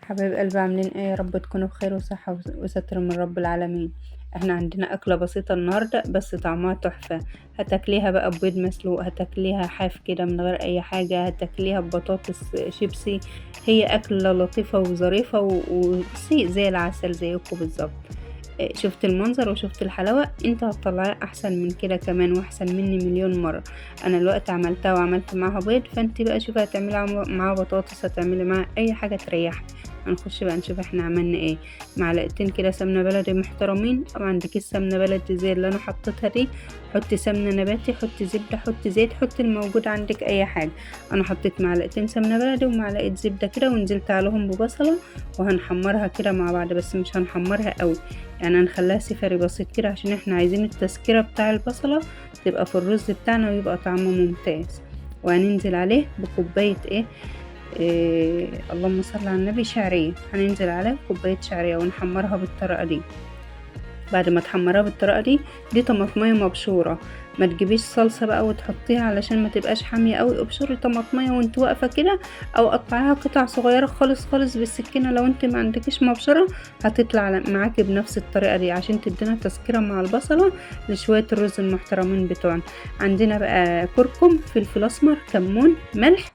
حبايب قلبي عاملين ايه؟ يا رب تكونوا بخير وصحة وستر من رب العالمين. احنا عندنا اكلة بسيطة النهاردة بس طعمها تحفة. هتاكليها بقى ببيض مسلوق، هتاكليها حاف كده من غير اي حاجة، هتاكليها ببطاطس شيبسي. هي اكلة لطيفة وظريفة وبصي زي العسل زيكم بالظبط. شفت المنظر وشفت الحلاوة، انت هتطلعي احسن من كده كمان واحسن مني مليون مرة. انا الوقت عملتها وعملت معاها بيض، فانت بقى شوفي هتعملي معاها بطاطس، هتعملي معاها اي حاجة تريحك. هنخش بقى نشوف احنا عملنا ايه. معلقتين كده سمنة بلدي محترمين، او عندكيش سمنة بلدي زي اللي انا حطيتها دي حطي سمنة نباتي، حطي زبدة، حطي زيت، حطي الموجود عندك اي حاجة. انا حطيت معلقتين سمنة بلدي ومعلقة زبدة كده، ونزلت عليهم ببصلة وهنحمرها كده مع بعض، بس مش هنحمرها قوي يعني، هنخليها سفري بسيط كده عشان احنا عايزين التسكيرة بتاع البصلة تبقى في الرز بتاعنا ويبقى طعمه ممتاز. وهننزل عليه بكوباية اللهم صل على النبي، شعرية. هننزل عليه بكوباية شعرية ونحمرها بالطريقة دي. بعد ما تحمرها بالطريقة دي طماطمية مبشورة. ما تجيبيش صلصة بقى وتحطيها علشان ما تبقاش حامية قوي، ابشري طماطمية وانت واقفة كده، او قطعيها قطع صغيرة خالص خالص بالسكينة. لو انت ما عندكيش مبشرة هتطلع معاكي بنفس الطريقة دي عشان تدينا تسكيرة مع البصلة لشوية الرز المحترمين بتوعنا. عندنا بقى كركم، فلفل اسمر، كمون، ملح،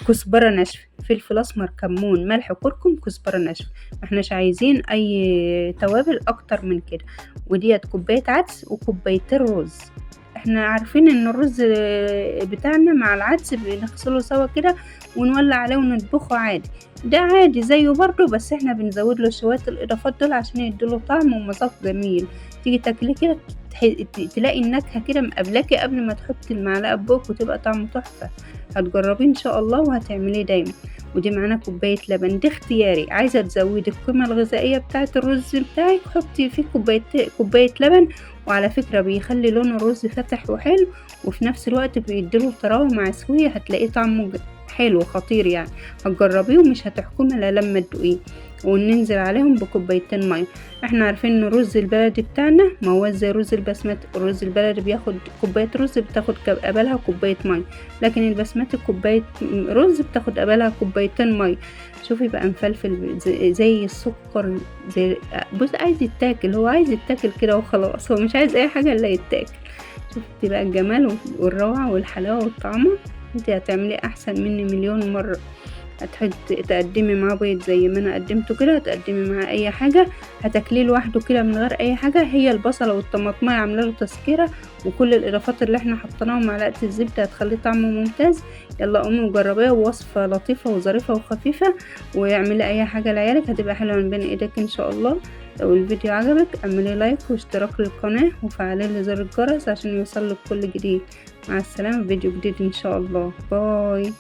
كزبرة ناشفة. فلفل اسمر، كمون، ملح، كركم، كزبرة ناشفة. احناش عايزين اي توابل اكتر من كده. وديت كوباية عدس وكوبايتين رز. احنا عارفين ان الرز بتاعنا مع العدس بنغسله سوا كده ونولع عليه ونطبخه عادي، ده عادي زيه برضو، بس احنا بنزود له شوية الاضافات دول عشان يديله طعم ومذاق جميل. تيجي تاكليه كده تلاقي النكهة كده مقابلاكي قبل ما تحطي المعلقة بوك، وتبقى طعمه تحفة. هتجربيه ان شاء الله وهتعمليه دايما. ودي معانا كوباية لبن، دي اختياري، عايزة تزودي القيمة الغذائية بتاعة الرز بتاعك حطي فيه كوباية لبن. وعلى فكرة بيخلي لون الرز فاتح وحلو، وفي نفس الوقت بيديله طراوة مع سوية، هتلاقيه طعمه حلو خطير يعني. هتجربيه ومش هتحكمي الا لما تدوقيه. وننزل عليهم بكوبايتين ميه. احنا عارفين ان الرز البلدي بتاعنا ما هو زي الرز البسمتي. الرز البلدي بياخد كوبايه رز بتاخد قبلها كوبايه ميه، لكن البسمتي كوبايه رز بتاخد قبلها كوبايتين ميه. شوفي بقى مفلفل زي السكر، زي بص عايز يتاكل، هو عايز يتاكل كده وخلاص، هو مش عايز اي حاجه الا يتاكل. شفتي بقى الجمال والروعه والحلاوه والطعمه. انت هتعملي احسن مني مليون مره. هتحب تقدمي معاه بيض زي ما انا قدمته كده، هتقدمي معاه اي حاجه، هتاكليه لوحده كده من غير اي حاجه. هي البصله والطماطميه عامله له تسكيره، وكل الاضافات اللي احنا حطيناها ومعلقه الزبده هتخليه طعمه ممتاز. يلا قومي وجربيها، ووصفه لطيفه وظريفه وخفيفه، واعملي اي حاجه لعيالك هتبقى حلوه من بين ايديك ان شاء الله. لو الفيديو عجبك اعملي لايك واشتراك للقناه وفعلي زر الجرس عشان يوصلك كل جديد. مع السلامه في فيديو جديد ان شاء الله. باي.